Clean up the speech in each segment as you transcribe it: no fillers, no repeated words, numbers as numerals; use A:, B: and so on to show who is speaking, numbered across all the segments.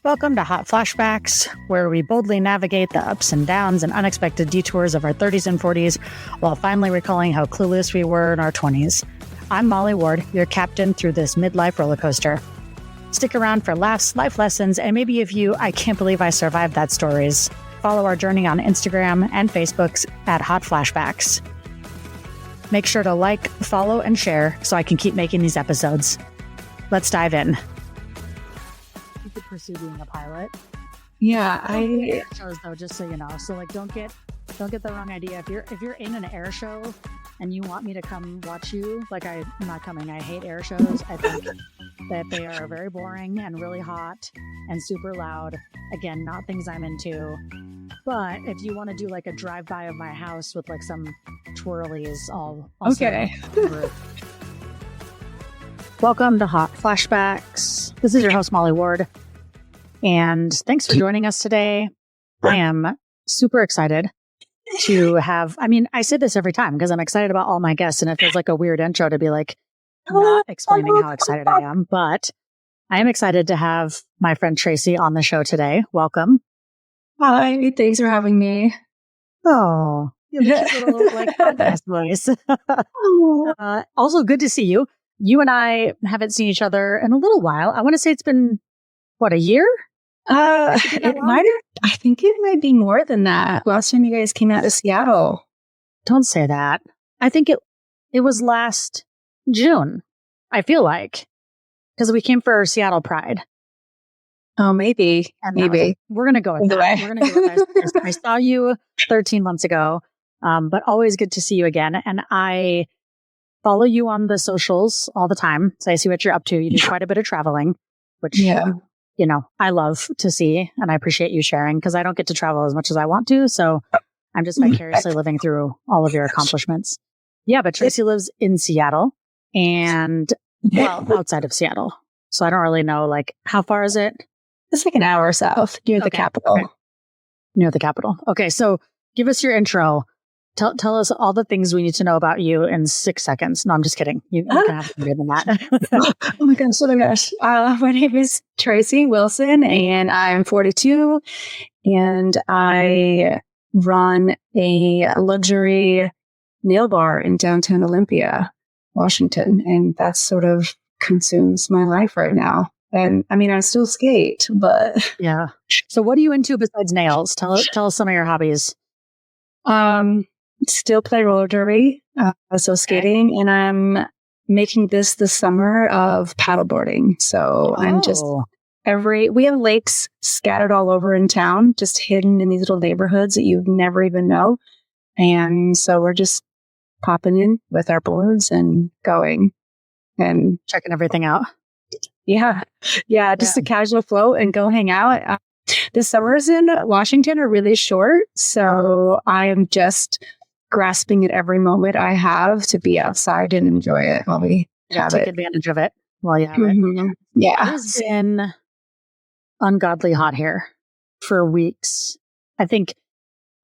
A: Welcome to Hot Flashbacks, where we boldly navigate the ups and downs and unexpected detours of our 30s and 40s while finally recalling how clueless we were in our 20s. I'm Molly Ward, your captain through this midlife roller coaster. Stick around for laughs, life lessons, and maybe a few I can't believe I survived that stories. Follow our journey on Instagram and Facebook at Hot Flashbacks. Make sure to like, follow, and share so I can keep making these episodes. Let's dive in. You could pursue being a pilot.
B: Yeah,
A: Air shows though, just so you know. So like, don't get the wrong idea. If you're in an air show and you want me to come watch you, like I'm not coming. I hate air shows. I think that they are very boring and really hot and super loud. Again, not things I'm into. But if you want to do like a drive-by of my house with like some twirlies, I'll
B: okay.
A: Welcome to Hot Flashbacks. This is your host, Molly Ward. And thanks for joining us today. I am super excited to have, I say this every time because I'm excited about all my guests, and it feels like a weird intro to be like not explaining how excited I am, but I am excited to have my friend Tracy on the show today. Welcome.
B: Hi, thanks for having me.
A: Oh, you have a cute little like podcast voice. Also, good to see you. You and I haven't seen each other in a little while. I want to say it's been, what, a year?
B: I think it might be more than that. Last time you guys came out to Seattle.
A: Don't say that. I think it was last June, I feel like, because we came for Seattle Pride.
B: Oh, maybe.
A: We're going to go with that. We're going to go with that. I saw you 13 months ago, but always good to see you again. And I follow you on the socials all the time. So I see what you're up to. You do quite a bit of traveling, which, I love to see. And I appreciate you sharing because I don't get to travel as much as I want to. So I'm just vicariously living through all of your accomplishments. Yeah, but Tracy lives in Seattle and, outside of Seattle. So I don't really know, like, how far is it?
B: It's like an hour south near the capital.
A: Okay. Near the capital. Okay, so give us your intro. Tell us all the things we need to know about you in 6 seconds. No, I'm just kidding. You can have more than that.
B: Oh my gosh. My name is Tracy Wilson, and I'm 42, and I run a luxury nail bar in downtown Olympia, Washington, and that sort of consumes my life right now. And I still skate, but
A: yeah. So what are you into besides nails? Tell us some of your hobbies.
B: Still play roller derby, so skating, and I'm making this the summer of paddleboarding. So I'm just we have lakes scattered all over in town, just hidden in these little neighborhoods that you'd never even know. And so we're just popping in with our boards and going and
A: checking everything out.
B: Yeah, just a casual float and go hang out. The summers in Washington are really short, so I am just grasping at every moment I have to be outside and enjoy it while we have
A: take
B: it.
A: Advantage of it while you have it.
B: Yeah.
A: It has been ungodly hot here for weeks. I think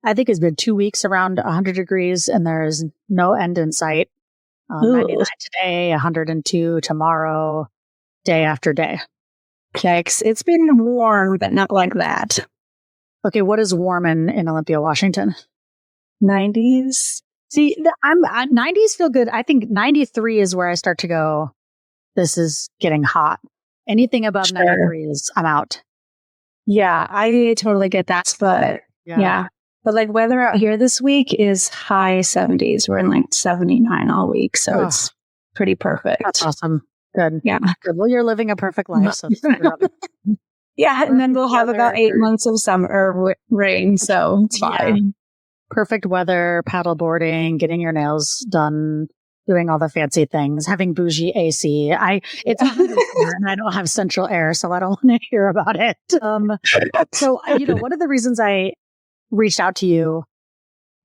A: it's been 2 weeks around 100 degrees and there's no end in sight. 99 today, 102 tomorrow, day after day.
B: Yikes. It's been warm, but not like that.
A: Okay, what is warm in Olympia, Washington?
B: 90s.
A: See, 90s feel good. I think 93 is where I start to go, this is getting hot. Anything above 93 is, I'm out.
B: Yeah, I totally get that. But yeah. But like weather out here this week is high 70s. We're in like 79 all week. So it's pretty perfect.
A: That's awesome. Good.
B: Yeah.
A: Good. Well, you're living a perfect life. So
B: yeah. And then we'll have about 8 months of summer or rain. So it's fine.
A: Yeah. Perfect weather, paddleboarding, getting your nails done, doing all the fancy things, having bougie AC. It's and I don't have central air, so I don't want to hear about it. So, one of the reasons I reached out to you,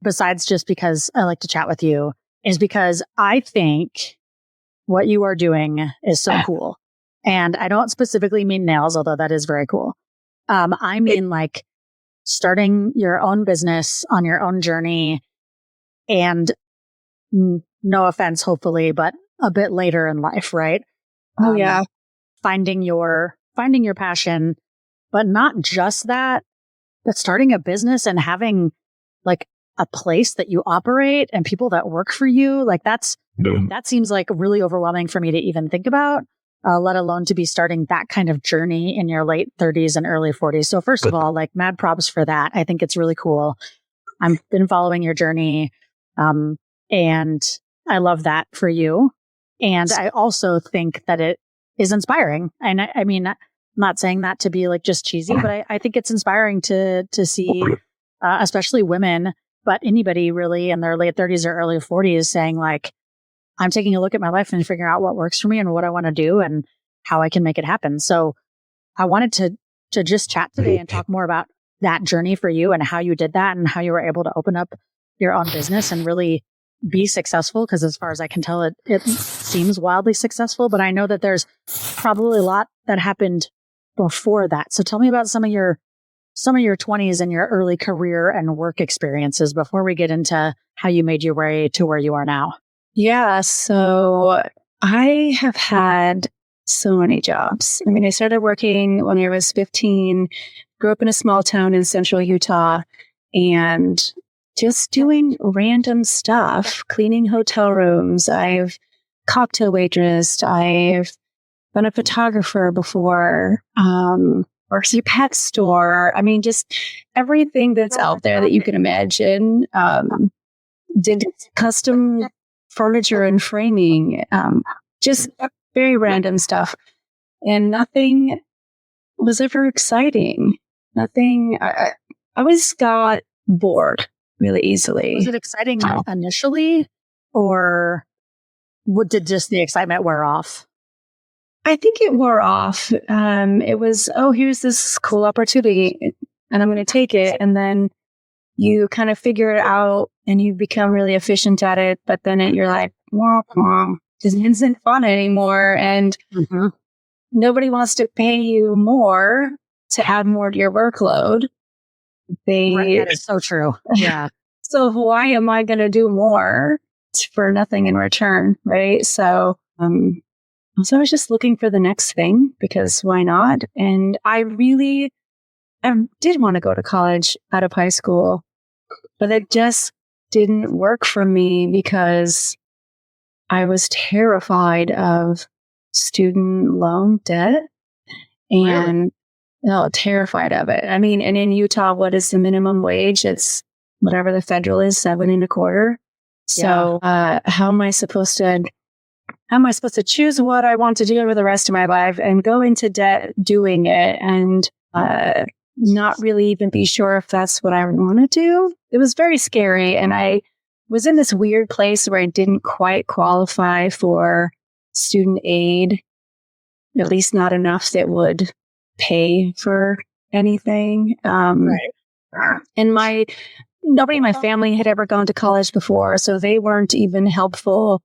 A: besides just because I like to chat with you, is because I think what you are doing is so cool. And I don't specifically mean nails, although that is very cool. I mean like starting your own business on your own journey and no offense, hopefully, but a bit later in life, right?
B: Oh, yeah.
A: Finding your passion but not just that, but starting a business and having like a place that you operate and people that work for you, like that seems like really overwhelming for me to even think about, let alone to be starting that kind of journey in your late 30s and early 40s. So first of all, like mad props for that. I think it's really cool. I've been following your journey. And I love that for you. And I also think that it is inspiring. And I mean, I'm not saying that to be like just cheesy, but I think it's inspiring to see, especially women, but anybody really in their late 30s or early 40s saying like, I'm taking a look at my life and figuring out what works for me and what I want to do and how I can make it happen. So I wanted to just chat today and talk more about that journey for you and how you did that and how you were able to open up your own business and really be successful. Because as far as I can tell, it seems wildly successful, but I know that there's probably a lot that happened before that. So tell me about some of your 20s and your early career and work experiences before we get into how you made your way to where you are now.
B: Yeah. So I have had so many jobs. I mean, I started working when I was 15, grew up in a small town in central Utah, and just doing random stuff, cleaning hotel rooms. I've cocktail waitressed. I've been a photographer before, worked at a pet store. I mean, just everything that's out there that you can imagine. Did custom furniture and framing, just very random stuff. And nothing was ever exciting. Nothing, I always got bored really easily.
A: Was it exciting initially, or did just the excitement wear off?
B: I think it wore off. It was, here's this cool opportunity and I'm going to take it. And then you kind of figure it out and you become really efficient at it. But then you're like, this isn't fun anymore. And nobody wants to pay you more to add more to your workload.
A: That is so true. Yeah.
B: So why am I going to do more for nothing in return? Right. So I was just looking for the next thing because why not? And I really did want to go to college out of high school, but it just didn't work for me because I was terrified of student loan debt and terrified of it. I mean, and in Utah, what is the minimum wage? It's whatever the federal is, 7.25. So how am I supposed to choose what I want to do for the rest of my life and go into debt doing it and not really even be sure if that's what I want to do? It was very scary. And I was in this weird place where I didn't quite qualify for student aid, at least not enough that would pay for anything. And nobody in my family had ever gone to college before, so they weren't even helpful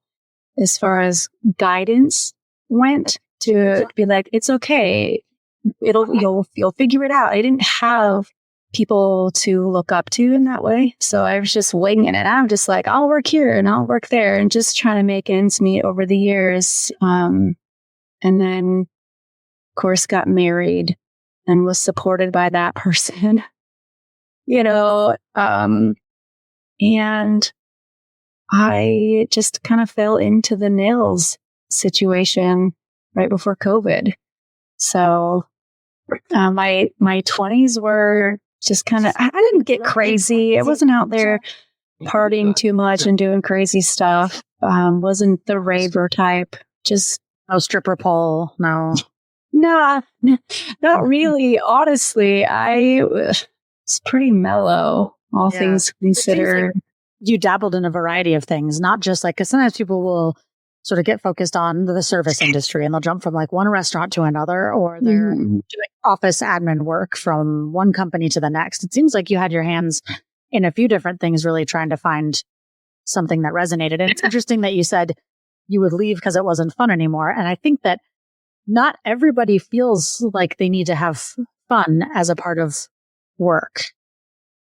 B: as far as guidance went to be like, it's okay. You'll figure it out. I didn't have people to look up to in that way. So I was just winging it. I'm just like, I'll work here and I'll work there and just trying to make ends meet over the years. And then of course got married and was supported by that person, and I just kind of fell into the nails situation right before COVID. So my 20s were just kind of, I didn't get crazy. I wasn't out there partying too much and doing crazy stuff. Wasn't the raver type. Just
A: no stripper pole. No,
B: not really. Honestly, I was pretty mellow, all things considered.
A: You dabbled in a variety of things, not just like, because sometimes people will sort of get focused on the service industry and they'll jump from like one restaurant to another, or they're doing office admin work from one company to the next. It seems like you had your hands in a few different things, really trying to find something that resonated. And it's interesting that you said you would leave because it wasn't fun anymore. And I think that not everybody feels like they need to have fun as a part of work.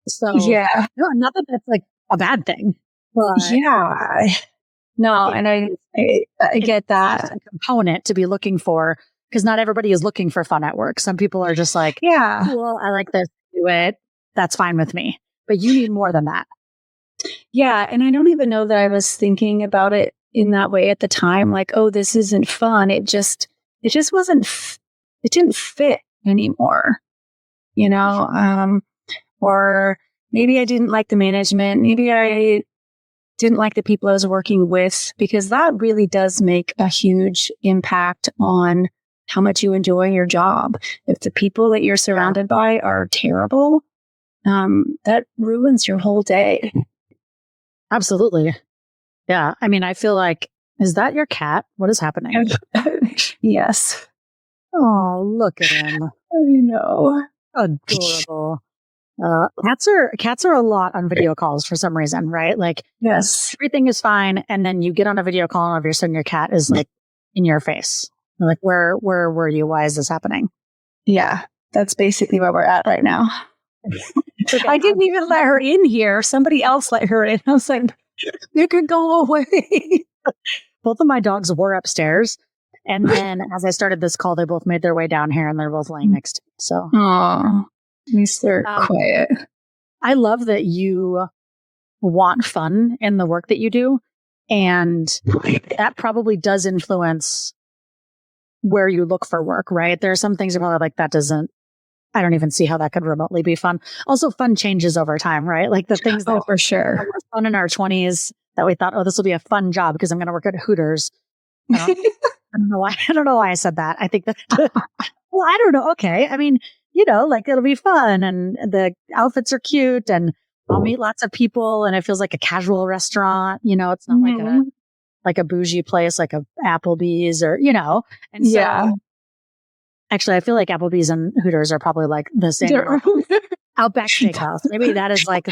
A: So not that that's like a bad thing. But
B: no, and I get that.
A: A component to be looking for Because not everybody is looking for fun at work. Some people are just like,
B: Yeah.
A: cool, I like this, do it. That's fine with me. But you need more than that.
B: Yeah. And I don't even know that I was thinking about it in that way at the time. Like, oh, this isn't fun. It just wasn't, it didn't fit anymore, you know? Or maybe I didn't like the management. Maybe I didn't like the people I was working with, because that really does make a huge impact on how much you enjoy your job. If the people that you're surrounded by are terrible, that ruins your whole day.
A: Absolutely. Yeah. I mean, I feel like, is that your cat? What is happening?
B: Yes.
A: Oh, look at him.
B: I know.
A: Adorable. Cats are a lot on video calls for some reason, right? Like,
B: yes,
A: everything is fine. And then you get on a video call and all of a sudden your cat is like in your face. You're like, where were you? Why is this happening?
B: Yeah. That's basically where we're at right now.
A: Okay,
B: I didn't even let her in here. Somebody else let her in. I was like, you can go away.
A: Both of my dogs were upstairs. And then as I started this call, they both made their way down here and they're both laying next to me. So,
B: oh, at least they're quiet.
A: I love that you want fun in the work that you do. And that probably does influence where you look for work, right? There are some things you're probably like, I don't even see how that could remotely be fun. Also, fun changes over time, right? Like the things that
B: for sure
A: were fun in our 20s that we thought, oh, this will be a fun job because I'm going to work at Hooters. I don't know why. I don't know why I said that. I think that, well, I don't know. Okay. I mean, you know, like it'll be fun and the outfits are cute and I'll meet lots of people and it feels like a casual restaurant. You know, it's not like a bougie place, like a Applebee's or, you know, and so actually I feel like Applebee's and Hooters are probably like the same. Outback Steakhouse. Maybe that is like,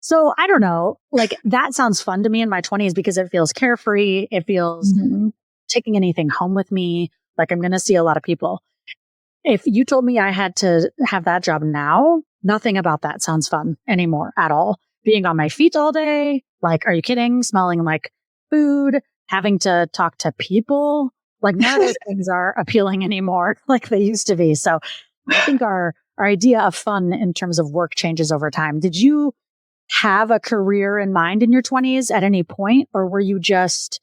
A: so I don't know, like that sounds fun to me in my 20s because it feels carefree. It feels taking anything home with me. Like I'm going to see a lot of people. If you told me I had to have that job now, nothing about that sounds fun anymore at all. Being on my feet all day. Like, are you kidding? Smelling like food, having to talk to people. Like none of those things are appealing anymore like they used to be. So I think our idea of fun in terms of work changes over time. Did you have a career in mind in your 20s at any point, or were you just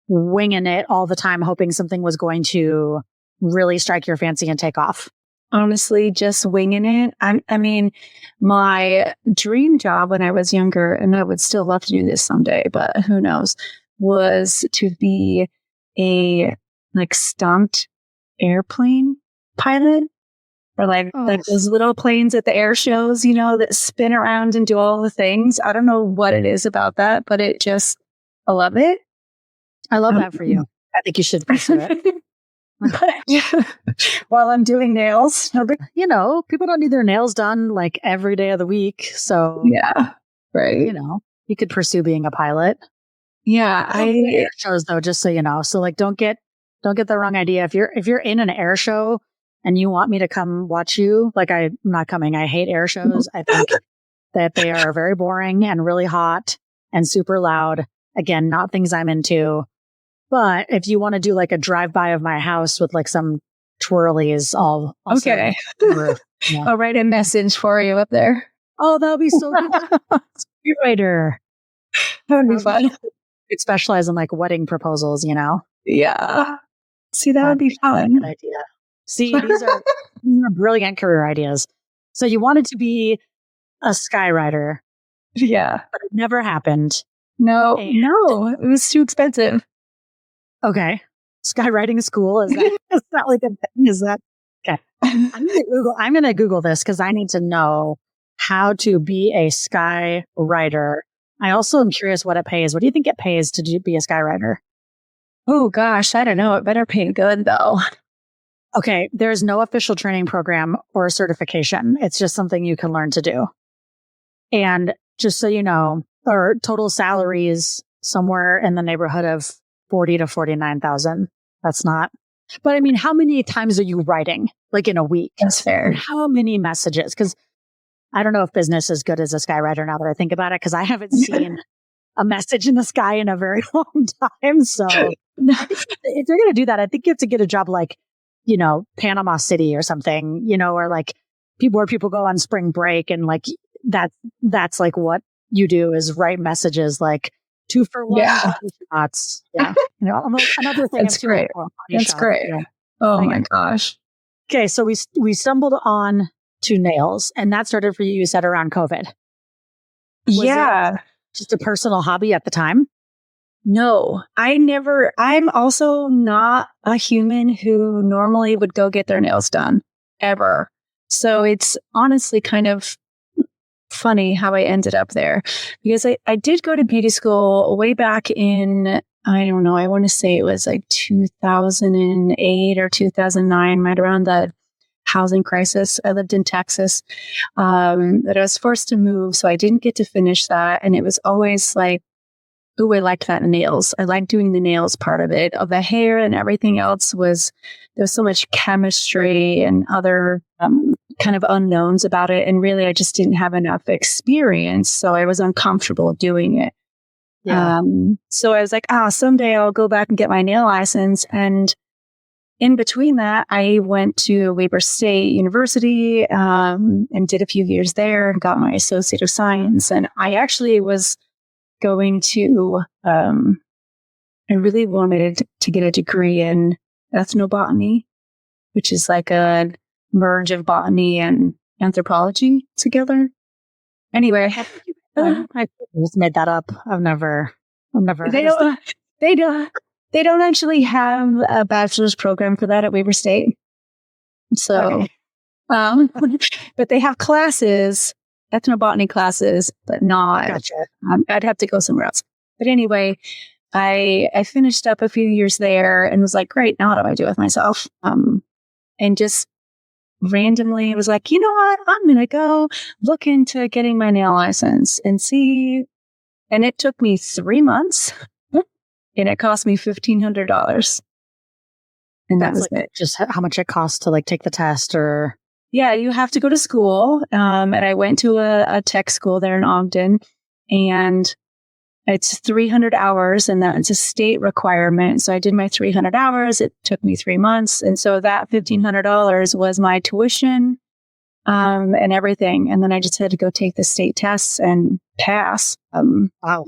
A: winging it all the time, hoping something was going to really strike your fancy and take off?
B: Honestly, just winging it. I mean, my dream job when I was younger, and I would still love to do this someday, but who knows, was to be a stunt airplane pilot. Or like those little planes at the air shows, you know, that spin around and do all the things. I don't know what it is about that, but I love it.
A: I love that for you. I think you should pursue it.
B: While I'm doing nails.
A: You know, people don't need their nails done like every day of the week. So,
B: yeah, right.
A: You know, you could pursue being a pilot.
B: Yeah.
A: Air shows though, just so you know. So like, don't get the wrong idea. If you're in an air show, and you want me to come watch you, like I'm not coming. I hate air shows. I think that they are very boring and really hot and super loud. Again, not things I'm into. But if you want to do like a drive-by of my house with like some twirlies, I'll
B: okay. Yeah. I'll write a message for you up there.
A: Oh, that'll be so cool. Speedwriter.
B: That would be fun.
A: You'd specialize in like wedding proposals, you know?
B: Yeah. See, that would be fun.
A: Good idea. See, these are brilliant career ideas. So you wanted to be a skywriter.
B: Yeah.
A: But it never happened.
B: No, it was too expensive.
A: Okay. Skywriting school, is that like a thing? Is that okay? I'm gonna Google this because I need to know how to be a skywriter. I also am curious what it pays. What do you think it pays to be a skywriter?
B: Oh gosh, I don't know. It better pay good though.
A: Okay, there's no official training program or certification. It's just something you can learn to do. And just so you know, our total salary is somewhere in the neighborhood of 40 to 49,000. That's not. But I mean, how many times are you writing like in a week?
B: That's fair.
A: And how many messages? Because I don't know if business is good as a skywriter now that I think about it, because I haven't seen a message in the sky in a very long time. So
B: No.
A: If you're going to do that, I think you have to get a job like, Panama City or something, or like where people go on spring break and like that's like what you do is write messages like 2 for 1 body shots. Yeah. Another thing.
B: That's great. That's great.
A: Yeah.
B: Oh my gosh.
A: Okay. So we stumbled on to nails and that started for you, you said around COVID. Was it just a personal hobby at the time?
B: No, I'm also not a human who normally would go get their nails done ever. So it's honestly kind of funny how I ended up there because I did go to beauty school way back in, I don't know, I want to say it was like 2008 or 2009, right around the housing crisis. I lived in Texas, that I was forced to move. So I didn't get to finish that. And it was always like, I liked that nails. I liked doing the nails part of it. Of the hair and everything else there was so much chemistry and other kind of unknowns about it. And really, I just didn't have enough experience. So I was uncomfortable doing it. Yeah. So I was like, someday I'll go back and get my nail license. And in between that, I went to Weber State University and did a few years there and got my Associate of Science. And I actually was going to, I really wanted to get a degree in ethnobotany, which is like a merge of botany and anthropology together. Anyway,
A: I just made that up. I've never.
B: They don't actually have a bachelor's program for that at Weber State. So, but they have classes, ethnobotany classes, but not.
A: Gotcha.
B: I'd have to go somewhere else. But anyway, I finished up a few years there and was like, great, now what do I do with myself? And just randomly was like, you know what? I'm going to go look into getting my nail license and see. And it took me 3 months and it cost me $1,500. And that was
A: like
B: it.
A: Just how much it costs to like take the test or.
B: Yeah, you have to go to school. And I went to a tech school there in Ogden, and it's 300 hours, and that's a state requirement. So I did my 300 hours. It took me 3 months. And so that $1,500 was my tuition and everything. And then I just had to go take the state tests and pass.
A: Wow.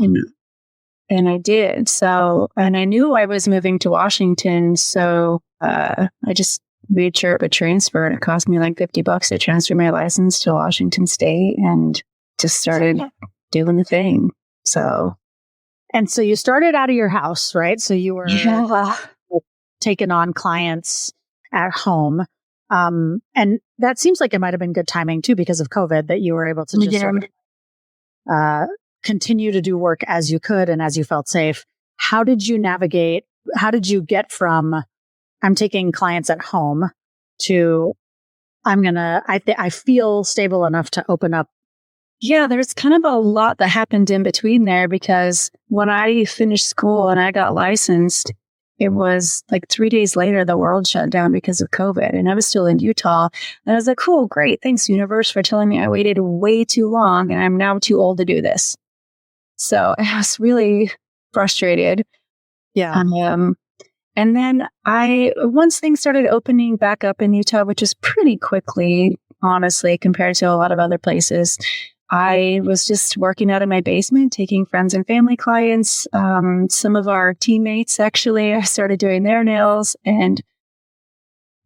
B: And I did. So, and I knew I was moving to Washington. So I just made sure it would transfer, and it cost me like $50 to transfer my license to Washington State and just started doing the thing. So.
A: And so you started out of your house, right? So you were taking on clients at home. And that seems like it might have been good timing too, because of COVID, that you were able to just sort of, continue to do work as you could and as you felt safe. How did you navigate? How did you get from I'm taking clients at home to I feel stable enough to open up?
B: Yeah, there's kind of a lot that happened in between there, because when I finished school and I got licensed, it was like 3 days later, the world shut down because of COVID, and I was still in Utah. And I was like, cool, great. Thanks, universe, for telling me I waited way too long and I'm now too old to do this. So I was really frustrated.
A: Yeah.
B: And then once things started opening back up in Utah, which is pretty quickly, honestly, compared to a lot of other places, I was just working out of my basement, taking friends and family clients. Some of our teammates, actually, I started doing their nails, and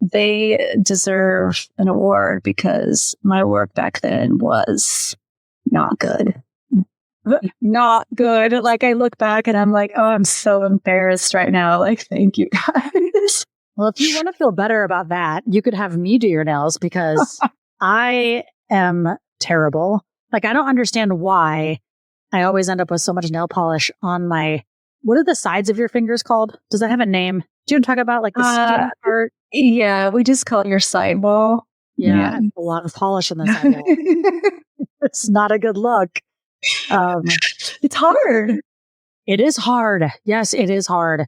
B: they deserve an award because my work back then was not good. Not good. Like, I look back and I'm like, oh, I'm so embarrassed right now. Like, thank you guys.
A: Well, if you want to feel better about that, you could have me do your nails, because I am terrible. Like, I don't understand why I always end up with so much nail polish on my, what are the sides of your fingers called? Does that have a name? Do you want to talk about like the skin part?
B: Yeah, we just call it your sidewall.
A: Yeah, I have a lot of polish on the sidewall. It's not a good look.
B: It's hard.
A: It is hard. Yes, it is hard.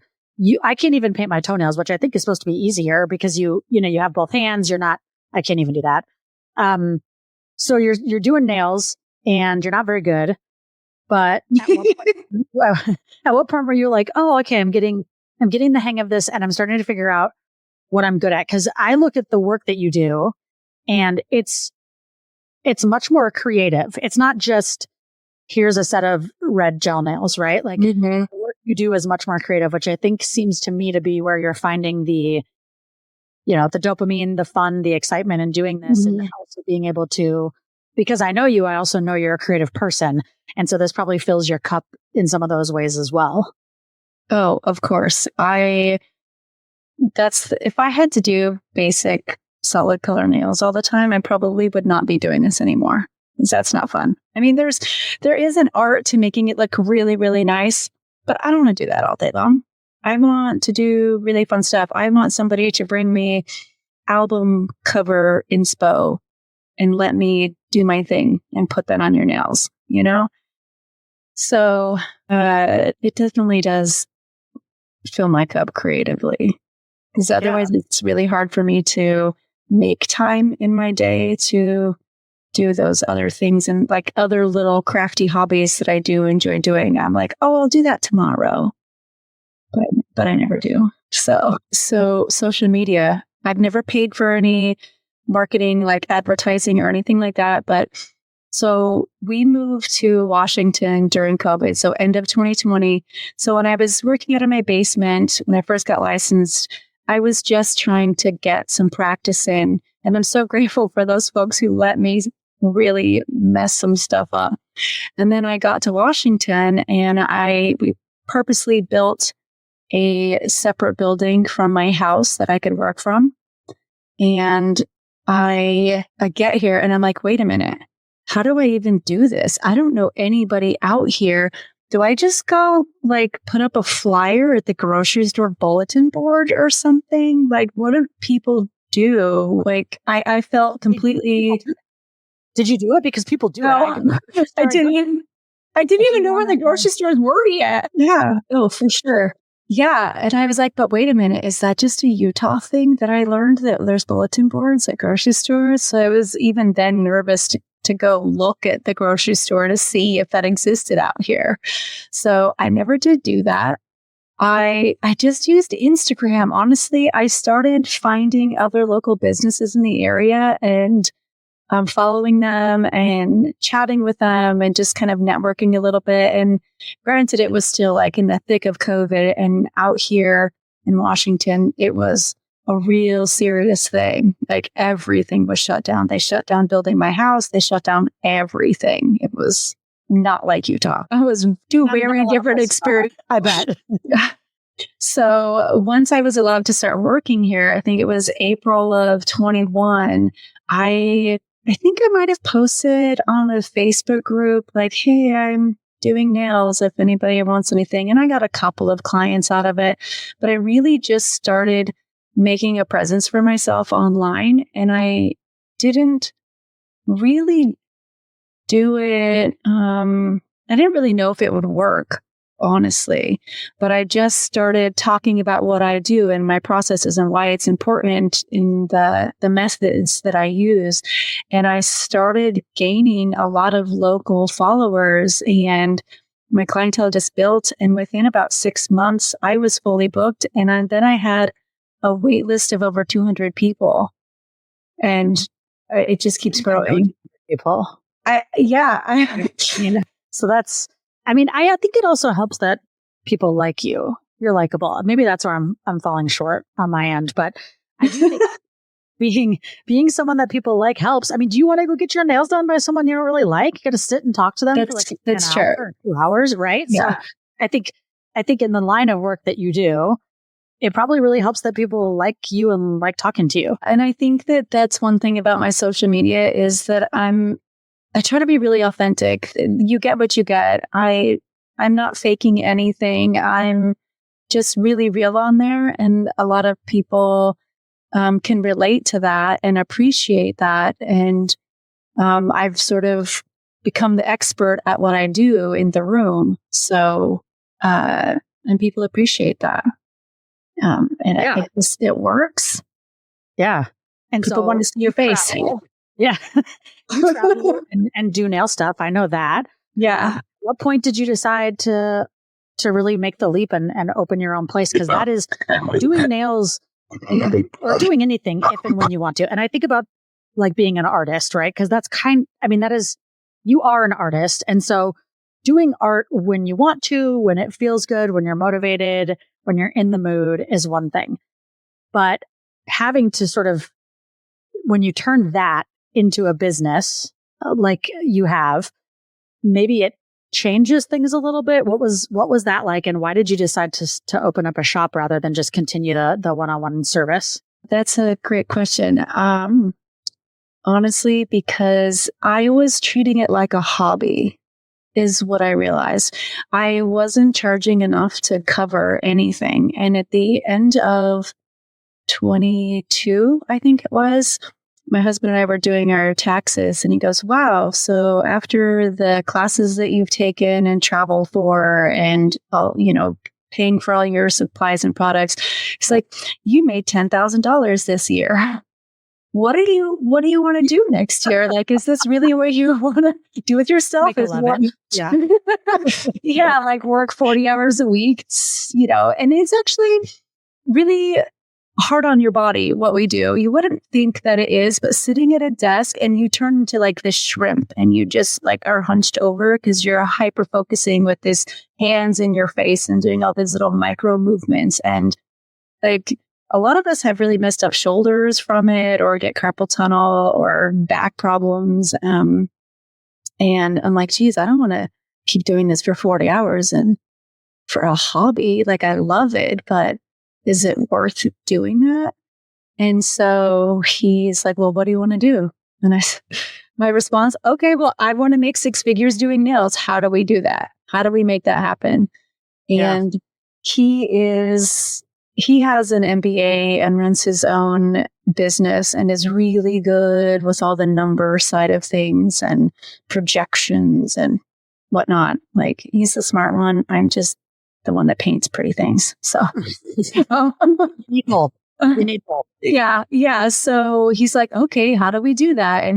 A: I can't even paint my toenails, which I think is supposed to be easier because you have both hands. I can't even do that. So you're doing nails and you're not very good. But at what point were you like, oh, okay, I'm getting I'm getting the hang of this and I'm starting to figure out what I'm good at. Cause I look at the work that you do and it's much more creative. It's not just here's a set of red gel nails, right? Like the work you do is much more creative, which I think seems to me to be where you're finding the dopamine, the fun, the excitement in doing this and also being able to, because I know you, I also know you're a creative person. And so this probably fills your cup in some of those ways as well.
B: Oh, of course. If I had to do basic solid color nails all the time, I probably would not be doing this anymore. That's not fun. I mean, there is an art to making it look really, really nice, but I don't want to do that all day long. I want to do really fun stuff. I want somebody to bring me album cover inspo and let me do my thing and put that on your nails, So it definitely does fill my cup creatively, because otherwise it's really hard for me to make time in my day to do those other things and like other little crafty hobbies that I do enjoy doing. I'm like, oh, I'll do that tomorrow. But I never do. So social media, I've never paid for any marketing, like advertising or anything like that. But so we moved to Washington during COVID. So end of 2020. So when I was working out of my basement, when I first got licensed, I was just trying to get some practice in. And I'm so grateful for those folks who let me really mess some stuff up. And then I got to Washington and we purposely built a separate building from my house that I could work from. And I get here and I'm like, wait a minute, how do I even do this? I don't know anybody out here. Do I just go like put up a flyer at the grocery store bulletin board or something? Like, what do people do? Like, I felt completely.
A: Did you do it? Because people do
B: it. I didn't even know where the grocery stores were yet. Yeah. Oh, for sure. Yeah. And I was like, but wait a minute, is that just a Utah thing that I learned that there's bulletin boards at grocery stores? So I was even then nervous to go look at the grocery store to see if that existed out here. So I never did do that. I just used Instagram. Honestly, I started finding other local businesses in the area and following them and chatting with them and just kind of networking a little bit. And granted, it was still like in the thick of COVID, and out here in Washington, it was a real serious thing. Like everything was shut down. They shut down building my house. They shut down everything. It was not like Utah. I was very different experience.
A: I bet.
B: So once I was allowed to start working here, I think it was April of 21, I think I might have posted on a Facebook group, like, hey, I'm doing nails if anybody wants anything. And I got a couple of clients out of it, but I really just started making a presence for myself online. And I didn't really do it. I didn't really know if it would work, honestly, but I just started talking about what I do and my processes and why it's important in the methods that I use. And I started gaining a lot of local followers and my clientele just built. And within about 6 months, I was fully booked. And then I had a wait list of over 200 people. And it just keeps growing.
A: People. So that's, I think it also helps that people like you. You're likable. Maybe that's where I'm falling short on my end, but I do think being someone that people like helps. I mean, do you want to go get your nails done by someone you don't really like? You got to sit and talk to them for like
B: that's
A: an hour or 2 hours, right?
B: Yeah.
A: So I think in the line of work that you do, it probably really helps that people like you and like talking to you.
B: And I think that that's one thing about my social media is that I try to be really authentic. You get what you get. I'm not faking anything. I'm just really real on there. And a lot of people can relate to that and appreciate that. And I've sort of become the expert at what I do in the room. So, and people appreciate that. It works.
A: Yeah. And
B: people want to see your face.
A: Yeah. You travel and do nail stuff. I know that.
B: Yeah.
A: What point did you decide to to really make the leap and open your own place, because that is doing nails or doing anything if and when you want to. And I think about like being an artist, right? Because that is, you are an artist. And so doing art when you want to, when it feels good, when you're motivated, when you're in the mood is one thing. But having to sort of, when you turn that into a business, like you have, maybe it changes things a little bit. What was that like? And why did you decide to open up a shop rather than just continue the one-on-one service?
B: That's a great question. Honestly, because I was treating it like a hobby is what I realized. I wasn't charging enough to cover anything. And at the end of 22, I think it was, my husband and I were doing our taxes, and he goes, wow, so after the classes that you've taken and travel for and, paying for all your supplies and products, it's like, you made $10,000 this year. What do you want to do next year? Like, is this really what you want to do with yourself?
A: Yeah.
B: Yeah. Like work 40 hours a week, and it's actually really hard on your body, what we do. You wouldn't think that it is, but sitting at a desk and you turn into like this shrimp and you just like are hunched over because you're hyper focusing with this hands in your face and doing all these little micro movements. And like, a lot of us have really messed up shoulders from it, or get carpal tunnel or back problems. And I'm like, geez, I don't want to keep doing this for 40 hours and for a hobby. Like, I love it, but is it worth doing that? And so he's like, well, what do you want to do? And my response, okay, well, I want to make 6 figures doing nails. How do we do that? How do we make that happen? And he has an MBA and runs his own business and is really good with all the number side of things and projections and whatnot. Like, he's the smart one. I'm just the one that paints pretty things. So
A: you need both. You need both.
B: Yeah. Yeah. So he's like, okay, how do we do that? And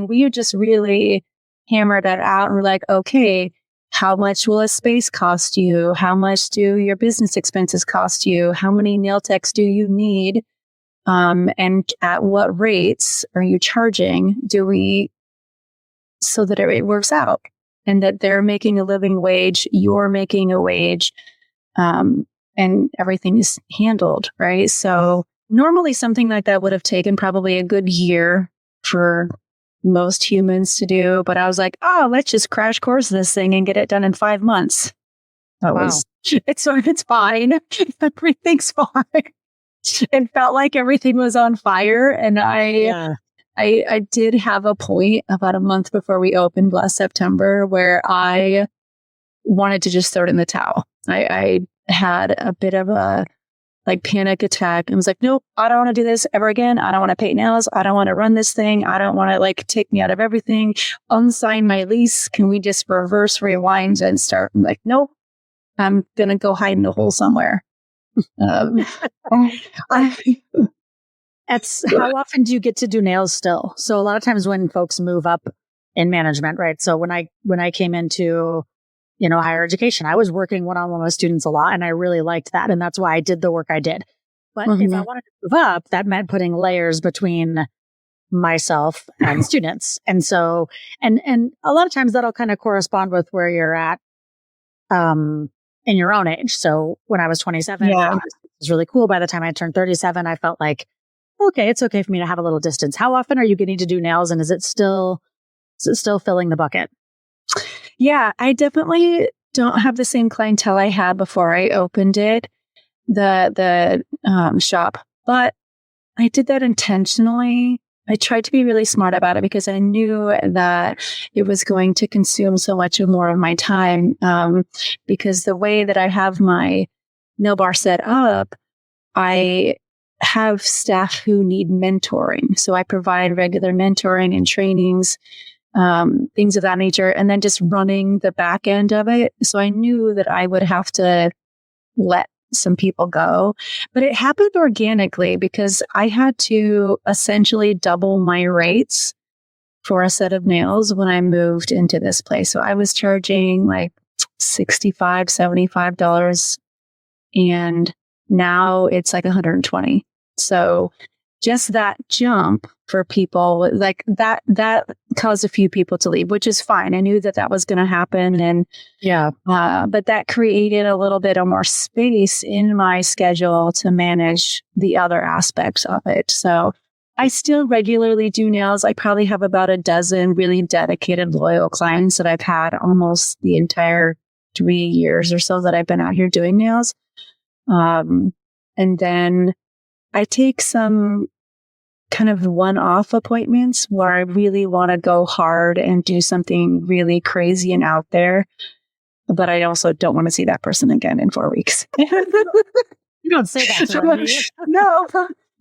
B: we just really hammered it out, and we're like, okay, how much will a space cost you? How much do your business expenses cost you? How many nail techs do you need? And at what rates are you charging? So that it works out, and that they're making a living wage, you're making a wage, and everything is handled, right? So normally something like that would have taken probably a good year for most humans to do, but I was like, oh, let's just crash course this thing and get it done in 5 months. It's fine. Everything's fine. It felt like everything was on fire, and I did have a point about a month before we opened last September where I wanted to just throw it in the towel. I had a bit of a panic attack and was like, nope, I don't want to do this ever again. I don't want to paint nails. I don't want to run this thing. I don't want to take me out of everything, unsign my lease. Can we just reverse rewind and start? I'm like, nope, I'm going to go hide in a hole somewhere.
A: How often do you get to do nails still? So a lot of times when folks move up in management, right? So when I came into higher education, I was working one-on-one with students a lot, and I really liked that. And that's why I did the work I did. But if I wanted to move up, that meant putting layers between myself and students. And so, and a lot of times that'll kind of correspond with where you're at, in your own age. So when I was 27, it was really cool. By the time I turned 37, I felt like, okay, it's okay for me to have a little distance. How often are you getting to do nails, and is it still filling the bucket?
B: Yeah, I definitely don't have the same clientele I had before I opened the shop, but I did that intentionally. I tried to be really smart about it because I knew that it was going to consume so much more of my time. Because the way that I have my nail bar set up, I have staff who need mentoring. So I provide regular mentoring and trainings, things of that nature, and then just running the back end of it. So I knew that I would have to let some people go, but it happened organically because I had to essentially double my rates for a set of nails when I moved into this place. So I was charging $65, $75. And now it's like $120. So just that jump for people like that caused a few people to leave, which is fine. I knew that was going to happen. And but that created a little bit of more space in my schedule to manage the other aspects of it. So I still regularly do nails. I probably have about a dozen really dedicated, loyal clients that I've had almost the entire 3 years or so that I've been out here doing nails. And then I take some kind of one-off appointments where I really want to go hard and do something really crazy and out there. But I also don't want to see that person again in 4 weeks.
A: You don't say that to me.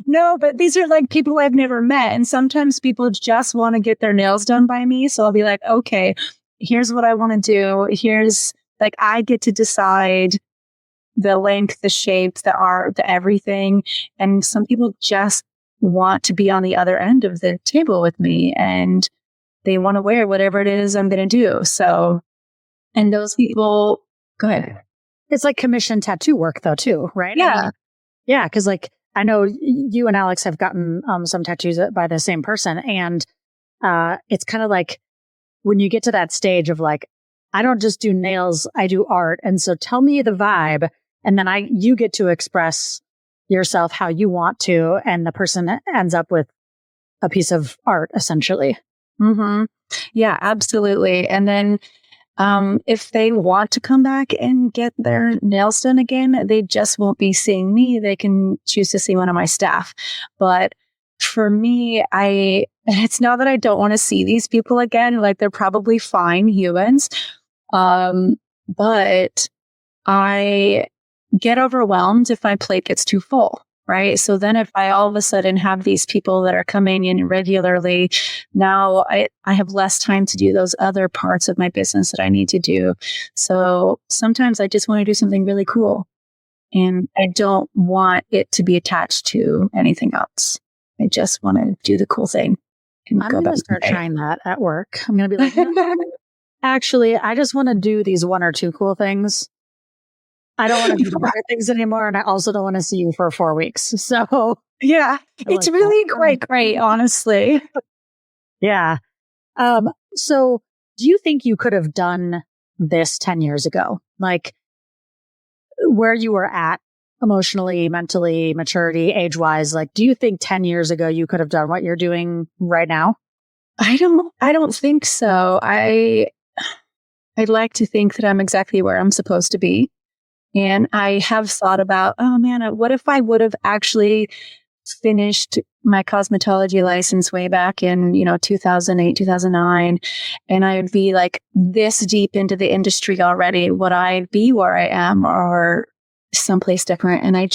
B: No, but these are like people I've never met. And sometimes people just want to get their nails done by me. So I'll be like, okay, here's what I want to do. Here's like, I get to decide the length, the shape, the art, the everything. And some people just want to be on the other end of the table with me and they want to wear whatever it is I'm going to do. So, and those people, go ahead.
A: It's like commission tattoo work though, too, right?
B: Yeah.
A: I mean, yeah. Cause like, I know you and Alex have gotten some tattoos by the same person. And it's kind of like when you get to that stage of like, I don't just do nails, I do art. And so tell me the vibe. And then you get to express yourself how you want to, and the person ends up with a piece of art, essentially.
B: Mm-hmm. Yeah, absolutely. And then if they want to come back and get their nails done again, they just won't be seeing me. They can choose to see one of my staff. But for me, it's not that I don't want to see these people again. Like they're probably fine humans. But I get overwhelmed if my plate gets too full, right? So then if I all of a sudden have these people that are coming in regularly, now I have less time to do those other parts of my business that I need to do. So sometimes I just want to do something really cool and I don't want it to be attached to anything else. I just want to do the cool thing.
A: I'm going to start trying that at work. I'm going to be like, actually, I just want to do these 1 or 2 cool things. I don't want to do the other things anymore. And I also don't want to see you for 4 weeks. So
B: yeah, it's like really great, honestly.
A: Yeah. So do you think you could have done this 10 years ago? Like where you were at emotionally, mentally, maturity, age-wise, like, do you think 10 years ago you could have done what you're doing right now?
B: I don't think so. I'd like to think that I'm exactly where I'm supposed to be. And I have thought about, oh man, what if I would have actually finished my cosmetology license way back in, 2008, 2009, and I would be like this deep into the industry already. Would I be where I am or someplace different? And I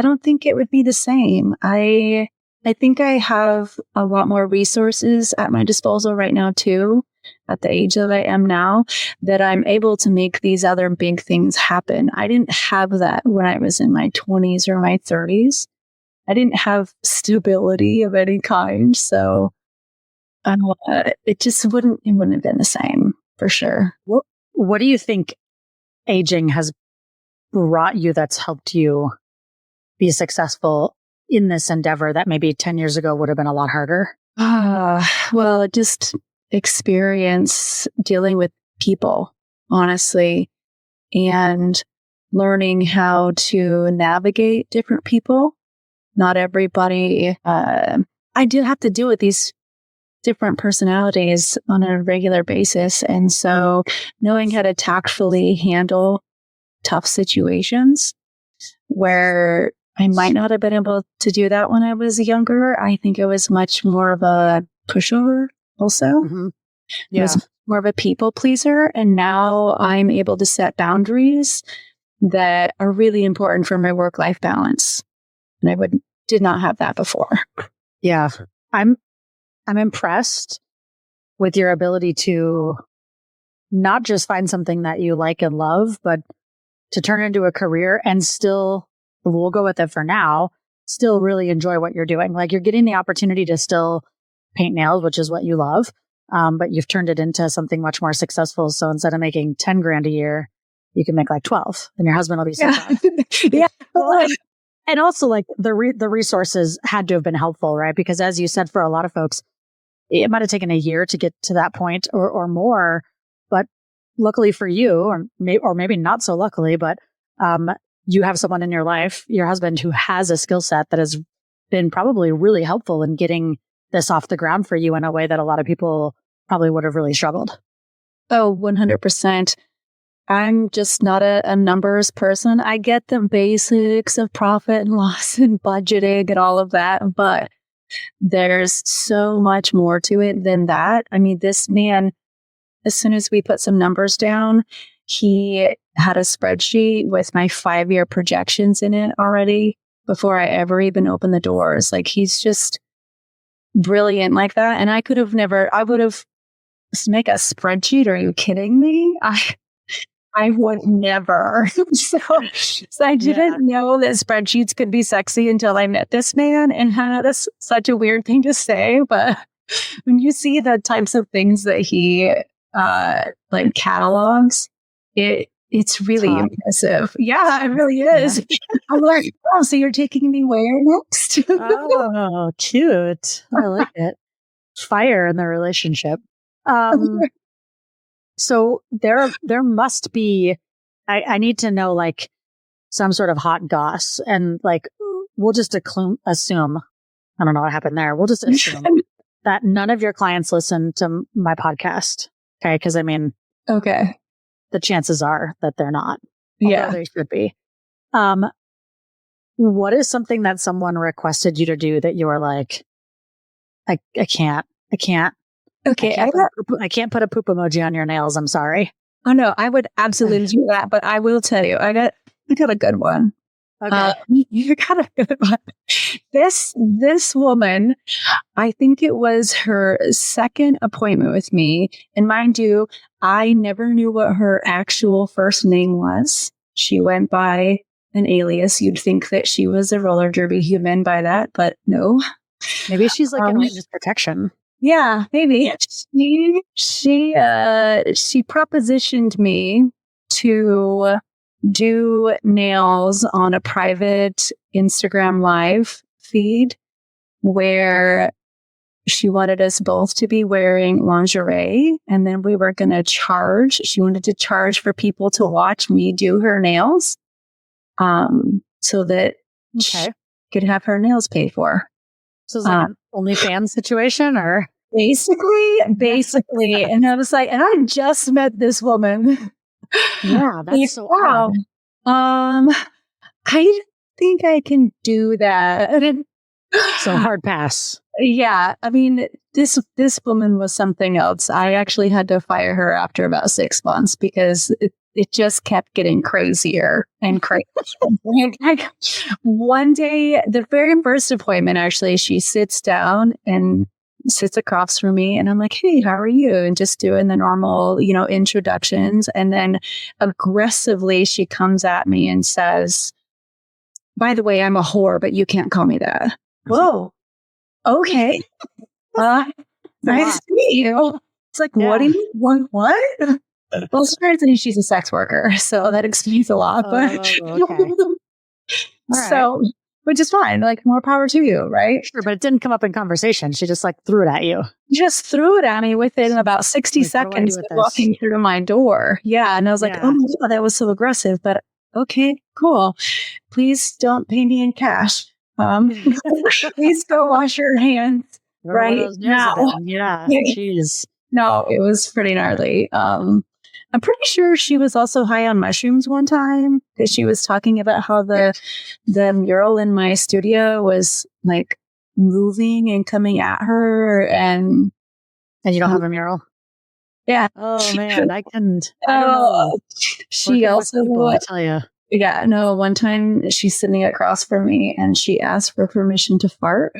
B: don't think it would be the same. I think I have a lot more resources at my disposal right now too, at the age that I am now, that I'm able to make these other big things happen. I didn't have that when I was in my 20s or my 30s. I didn't have stability of any kind. So it wouldn't have been the same for sure.
A: What do you think aging has brought you that's helped you be successful in this endeavor that maybe 10 years ago would have been a lot harder?
B: Well, just experience dealing with people, honestly, and learning how to navigate different people. Not everybody, I do have to deal with these different personalities on a regular basis. And so knowing how to tactfully handle tough situations where I might not have been able to do that when I was younger. I think it was much more of a pushover also.
A: Mm-hmm. Yeah.
B: It was more of a people pleaser. And now I'm able to set boundaries that are really important for my work-life balance. And I did not have that before.
A: Yeah. I'm impressed with your ability to not just find something that you like and love, but to turn it into a career and still, we'll go with it for now, still really enjoy what you're doing. Like you're getting the opportunity to still paint nails, which is what you love. but you've turned it into something much more successful. So instead of making 10 grand a year, you can make like 12 and your husband will be so proud.
B: Yeah.
A: Well, and also like the resources had to have been helpful, right? Because as you said, for a lot of folks, it might have taken a year to get to that point or more. But luckily for you, or maybe not so luckily, but you have someone in your life, your husband, who has a skill set that has been probably really helpful in getting this off the ground for you in a way that a lot of people probably would have really struggled.
B: Oh, 100%. I'm just not a numbers person. I get the basics of profit and loss and budgeting and all of that, but there's so much more to it than that. I mean, this man, as soon as we put some numbers down, he had a spreadsheet with my 5-year projections in it already before I ever even opened the doors. Like, he's just brilliant like that. And I would have make a spreadsheet. Are you kidding me? I would never. So I didn't know that spreadsheets could be sexy until I met this man. And that's such a weird thing to say. But when you see the types of things that he like catalogs, it's really impressive. Yeah, it really is. I'm like, oh, so you're taking me where next?
A: Oh, cute. I like it. Fire in the relationship. So there must be, I need to know like some sort of hot goss, and like, we'll just assume, I don't know what happened there. We'll just assume that none of your clients listen to my podcast. Okay. Cause I mean,
B: okay,
A: the chances are that they're not.
B: Yeah.
A: They should be. What is something that someone requested you to do that you were like, I can't.
B: Okay.
A: I can't put a poop emoji on your nails. I'm sorry.
B: Oh no, I would absolutely do that, but I will tell you, I got a good one.
A: Okay.
B: You got a good one. This woman, I think it was her second appointment with me. And mind you, I never knew what her actual first name was. She went by an alias. You'd think that she was a roller derby human by that, but no.
A: Maybe she's like in witness protection.
B: Yeah, maybe. She propositioned me to do nails on a private Instagram live feed where she wanted us both to be wearing lingerie, and then we were going to charge. She wanted to charge for people to watch me do her nails, so that she could have her nails paid for.
A: So it's like an OnlyFans situation, or
B: basically. And I was like, and I just met this woman.
A: Yeah, that's so
B: wow. Odd. I think I can do that.
A: So hard pass.
B: Yeah, I mean, this woman was something else. I actually had to fire her after about 6 months because it just kept getting crazier and crazier. Like, one day, the very first appointment, actually, she sits down and sits across from me, and I'm like, hey, how are you? And just doing the normal, introductions. And then aggressively, she comes at me and says, by the way, I'm a whore, but you can't call me that. Whoa. Okay. Nice to meet you. It's like, what do you want? What? Well, surprisingly, she's a sex worker, so that explains a lot. But so, which is fine. Like, more power to you, right?
A: Sure, but it didn't come up in conversation. She just like threw it at you.
B: Just threw it at me within about 60 seconds of walking through my door. Yeah, and I was like, oh my God, that was so aggressive. But okay, cool. Please don't pay me in cash. Please go wash your hands right now.
A: Yeah, jeez.
B: No, it was pretty gnarly. I'm pretty sure she was also high on mushrooms one time because she was talking about how the mural in my studio was like moving and coming at her, and
A: you don't have a mural.
B: Yeah.
A: Oh man, I don't
B: know. She also,
A: I tell you.
B: Yeah, no, one time she's sitting across from me and she asked for permission to fart.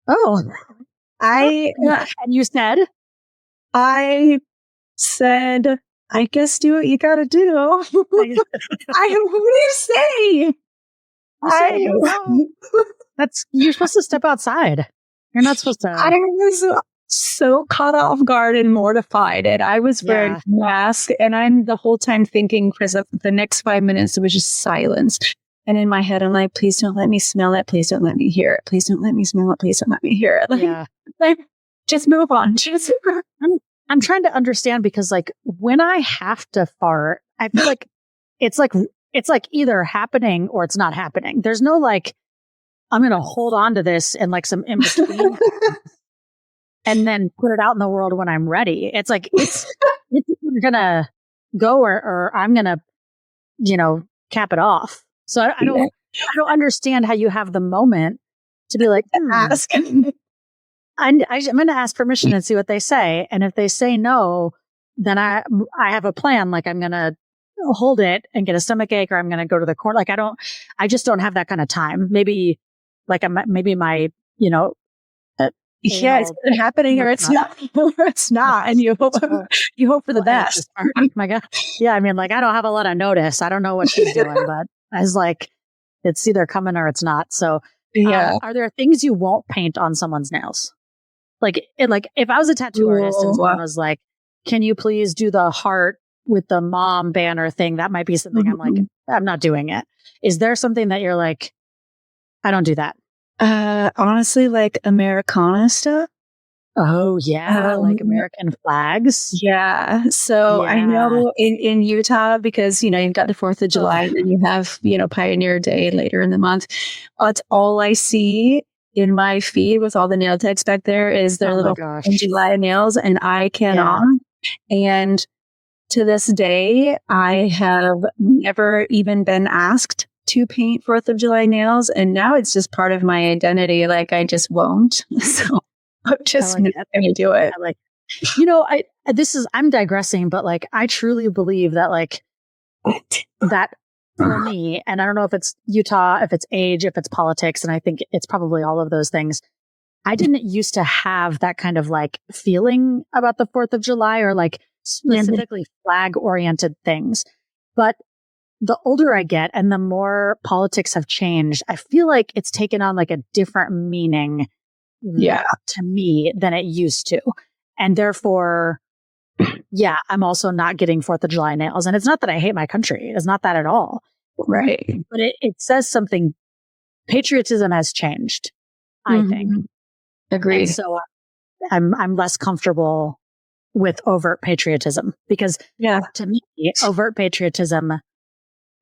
A: Oh.
B: And
A: you said?
B: I said, I guess do what you gotta do. What do you say?
A: You're supposed to step outside. You're not supposed to.
B: so caught off guard and mortified. And I was wearing a mask, and I'm the whole time thinking for the next 5 minutes, it was just silence. And in my head, I'm like, please don't let me smell it. Please don't let me hear it. Please don't let me smell it. Please don't let me hear it. Like, just move on.
A: I'm trying to understand, because like when I have to fart, I feel like it's like either happening or it's not happening. There's no like, I'm going to hold on to this and like some in between and then put it out in the world when I'm ready. It's like, it's going to go or I'm going to, cap it off. So I don't understand how you have the moment to be like,
B: ask.
A: I'm going to ask permission and see what they say. And if they say no, then I have a plan. Like I'm going to hold it and get a stomach ache, or I'm going to go to the corner. Like I just don't have that kind of time. Maybe like maybe my,
B: it's happening or it's not, and you hope for the best.
A: Oh my God. Yeah. I mean, like I don't have a lot of notice. I don't know what she's doing, but I was like, it's either coming or it's not. So are there things you won't paint on someone's nails? Like if I was a tattoo artist and someone was like, can you please do the heart with the mom banner thing? That might be something I'm like, I'm not doing it. Is there something that you're like, I don't do that?
B: Honestly, like Americana stuff.
A: Oh yeah. Like American flags.
B: Yeah. So I know in Utah, because, you've got the 4th of July and then you have, Pioneer Day later in the month. That's all I see in my feed with all the nail techs back there is their little July nails, and I cannot. And to this day, I have never even been asked to paint 4th of July nails, and now it's just part of my identity. Like I just won't. So I'm just going to do it.
A: I'm digressing, but like I truly believe that like that for me, and I don't know if it's Utah, if it's age, if it's politics, and I think it's probably all of those things. I didn't used to have that kind of like feeling about the 4th of July or like specifically flag oriented things. But the older I get and the more politics have changed, I feel like it's taken on like a different meaning to me than it used to. And therefore, I'm also not getting 4th of July nails. And it's not that I hate my country. It's not that at all.
B: Right.
A: But it says something. Patriotism has changed, I think.
B: Agreed.
A: And so I'm less comfortable with overt patriotism because to me, overt patriotism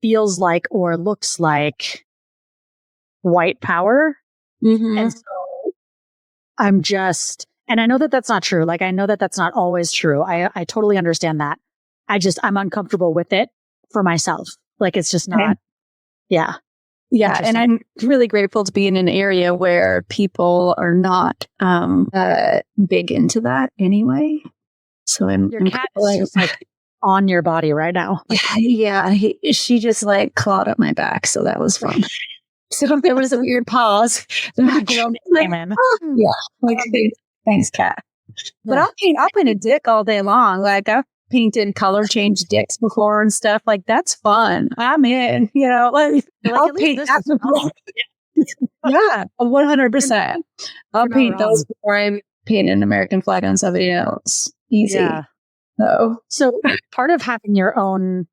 A: feels like or looks like white power. And so I'm just, and I know that that's not true. Like, I know that that's not always true. I totally understand that. I'm uncomfortable with it for myself. Like, it's just not,
B: Yeah. And I'm really grateful to be in an area where people are not big into that anyway. So
A: your cat is just like on your body right now.
B: She just like clawed up my back. So that was fun. So there was a weird pause. Thanks, cat. But I'll paint a dick all day long. Like I've painted color change dicks before and stuff. Like that's fun. I'm in. I'll paint that before. 100%. I'll paint those before I paint an American flag on somebody else. Easy. Yeah.
A: So part of having your own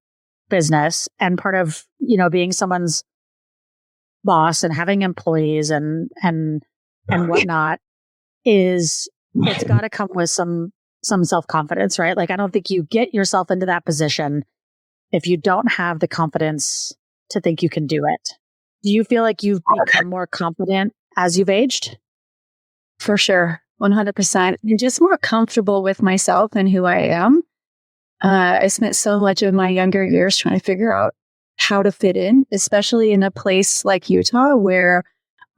A: business and part of being someone's boss and having employees and whatnot is it's got to come with some self-confidence, right? Like I don't think you get yourself into that position if you don't have the confidence to think you can do it. Do you feel like you've become more confident as you've aged?
B: For sure. 100%. And just more comfortable with myself and who I am. I spent so much of my younger years trying to figure out how to fit in, especially in a place like Utah, where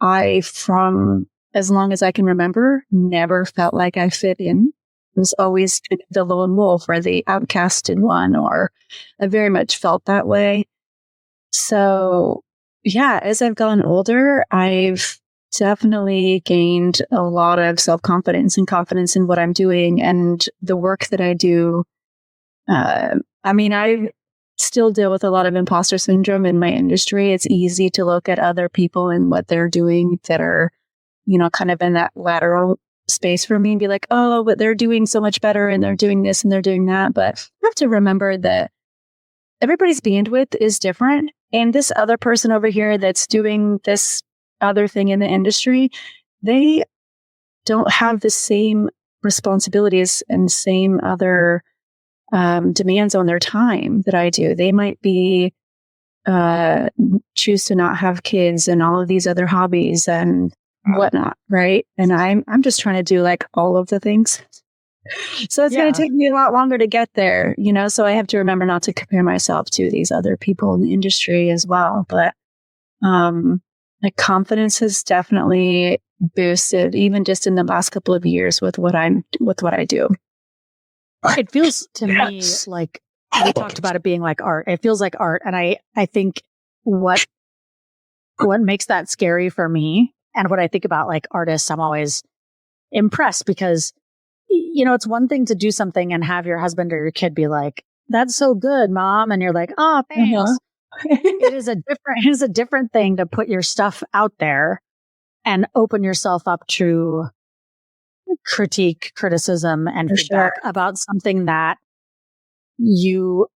B: I, from as long as I can remember, never felt like I fit in. I was always the lone wolf or the outcasted one, or I very much felt that way. So, as I've gotten older, I've definitely gained a lot of self-confidence and confidence in what I'm doing and the work that I do. I still deal with a lot of imposter syndrome in my industry. It's easy to look at other people and what they're doing that are, kind of in that lateral space for me and be like, oh, but they're doing so much better and they're doing this and they're doing that. But I have to remember that everybody's bandwidth is different. And this other person over here that's doing this other thing in the industry, they don't have the same responsibilities and same other demands on their time that I do. They might be choose to not have kids and all of these other hobbies and whatnot, right? And I'm just trying to do like all of the things. So it's going to take me a lot longer to get there, you know? So I have to remember not to compare myself to these other people in the industry as well. But my confidence has definitely boosted, even just in the last couple of years with what I do.
A: It feels to me like we talked about it being like art. It feels like art. And I think what makes that scary for me and what I think about like artists, I'm always impressed because, you know, it's one thing to do something and have your husband or your kid be like, that's so good, mom. And you're like, oh, thanks. It is a different thing to put your stuff out there and open yourself up to critique, criticism, and feedback about something that you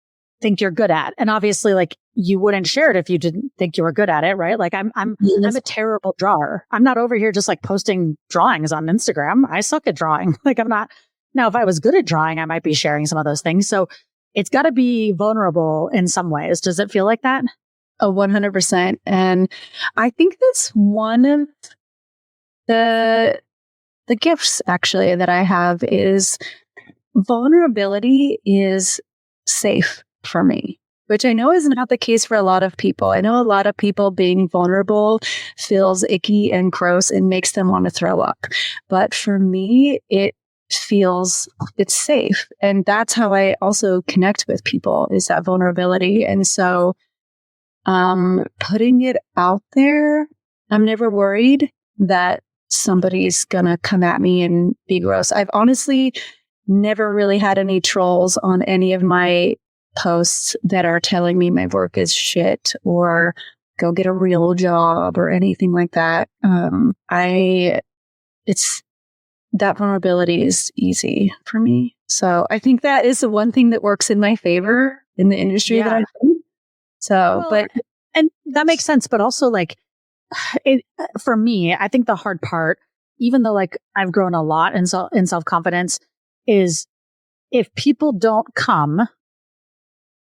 A: think you're good at. And obviously, like, you wouldn't share it if you didn't think you were good at it, right? Like, I'm a terrible drawer. I'm not over here just like posting drawings on Instagram. I suck at drawing. Like, I'm not. Now, if I was good at drawing, I might be sharing some of those things. So it's got to be vulnerable in some ways. Does it feel like that?
B: Oh, 100%. And I think that's one of the gifts actually that I have is vulnerability is safe for me, which I know is not the case for a lot of people. I know a lot of people being vulnerable feels icky and gross and makes them want to throw up. But for me, it's safe. And that's how I also connect with people is that vulnerability. And so, putting it out there, I'm never worried that somebody's gonna come at me and be gross. I've honestly never really had any trolls on any of my posts that are telling me my work is shit or go get a real job or anything like that. That vulnerability is easy for me. So I think that is the one thing that works in my favor in the industry that I do. So,
A: and that makes sense. But also like, for me, I think the hard part, even though like I've grown a lot in self-confidence, is if people don't come,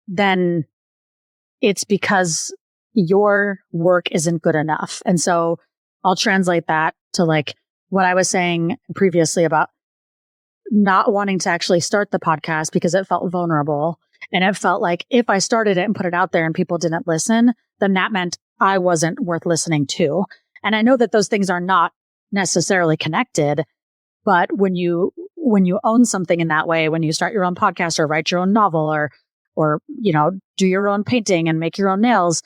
A: then it's because your work isn't good enough. And so I'll translate that to like what I was saying previously about not wanting to actually start the podcast because it felt vulnerable. And it felt like if I started it and put it out there and people didn't listen, then that meant I wasn't worth listening to. And I know that those things are not necessarily connected, but when you own something in that way, when you start your own podcast or write your own novel or, you know, do your own painting and make your own nails,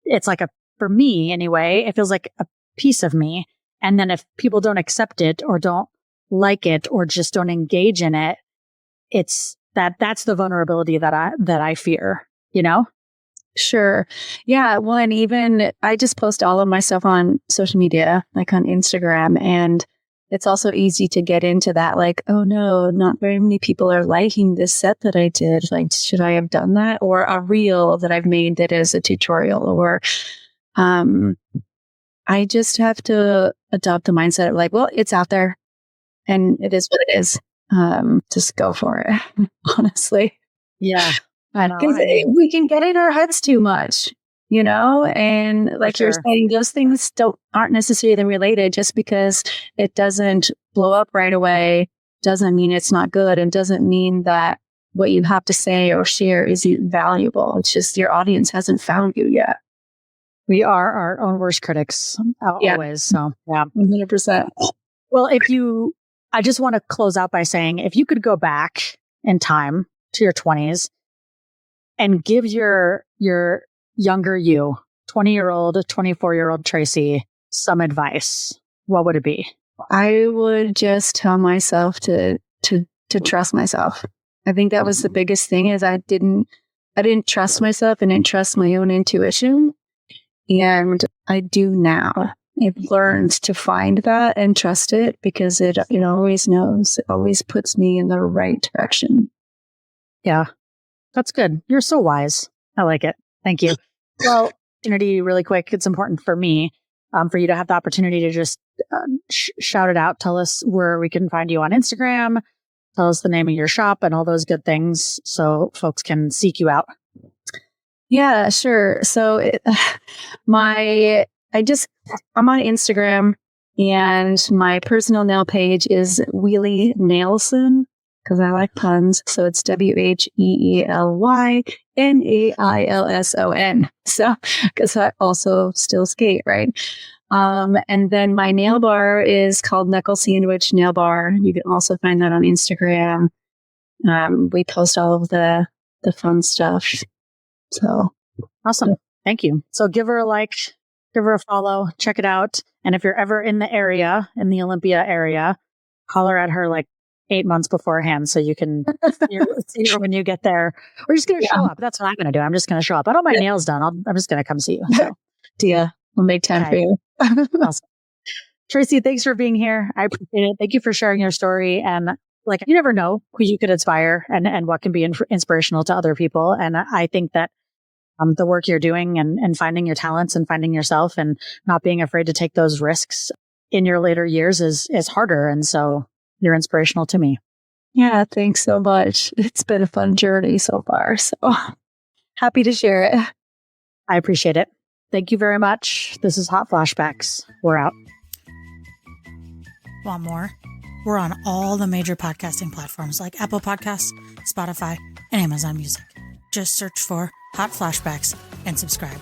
A: it's like for me anyway, it feels like a piece of me. And then if people don't accept it or don't like it or just don't engage in it, that's the vulnerability that I fear, you know?
B: Sure. Yeah. Well, and even I just post all of my stuff on social media, like on Instagram. And it's also easy to get into that, like, oh no, not very many people are liking this set that I did. Like, should I have done that? Or a reel that I've made that is a tutorial, or I just have to adopt the mindset of like, well, it's out there and it is what it is. Just go for it, honestly.
A: Yeah. I know.
B: We can get in our heads too much, you know, and like you're saying, those things aren't necessarily related. Just because it doesn't blow up right away doesn't mean it's not good, and doesn't mean that what you have to say or share is valuable. It's just your audience hasn't found you yet.
A: We are our own worst critics always. So yeah,
B: 100%.
A: Well, I just want to close out by saying, if you could go back in time to your 20s and give your younger you, 20-year-old, 24-year-old Tracy, some advice, what would it be?
B: I would just tell myself to trust myself. I think that was the biggest thing, is I didn't trust myself and didn't trust my own intuition. And I do now. I've learned to find that and trust it because it always knows. It always puts me in the right direction.
A: Yeah, that's good. You're so wise. I like it. Thank you. Well, opportunity really quick. It's important for me, for you to have the opportunity to just shout it out. Tell us where we can find you on Instagram. Tell us the name of your shop and all those good things so folks can seek you out.
B: Yeah, sure. So I'm on Instagram, and my personal nail page is Wheely Nailson because I like puns. So it's WheelyNailson. So because I also still skate, right? And then my nail bar is called Knuckle Sandwich Nail Bar. You can also find that on Instagram. We post all of the fun stuff. So
A: awesome. Thank you. So give her a like, give her a follow, check it out. And if you're ever in the area, in the Olympia area, holler at her like 8 months beforehand so you can see her when you get there. We're just going to show up. That's what I'm going to do. I'm just going to show up. I don't have my nails done. I'm just going to come see you. So.
B: Yeah, we'll make time for you.
A: Awesome. Tracy, thanks for being here. I appreciate it. Thank you for sharing your story. And like, you never know who you could inspire and what can be inspirational to other people. And I think that the work you're doing and finding your talents and finding yourself and not being afraid to take those risks in your later years is harder. And so you're inspirational to me.
B: Yeah, thanks so much. It's been a fun journey so far. So happy to share it.
A: I appreciate it. Thank you very much. This is Hot Flashbacks. We're out. Want more? We're on all the major podcasting platforms like Apple Podcasts, Spotify, and Amazon Music. Just search for Hot Flashbacks and subscribe.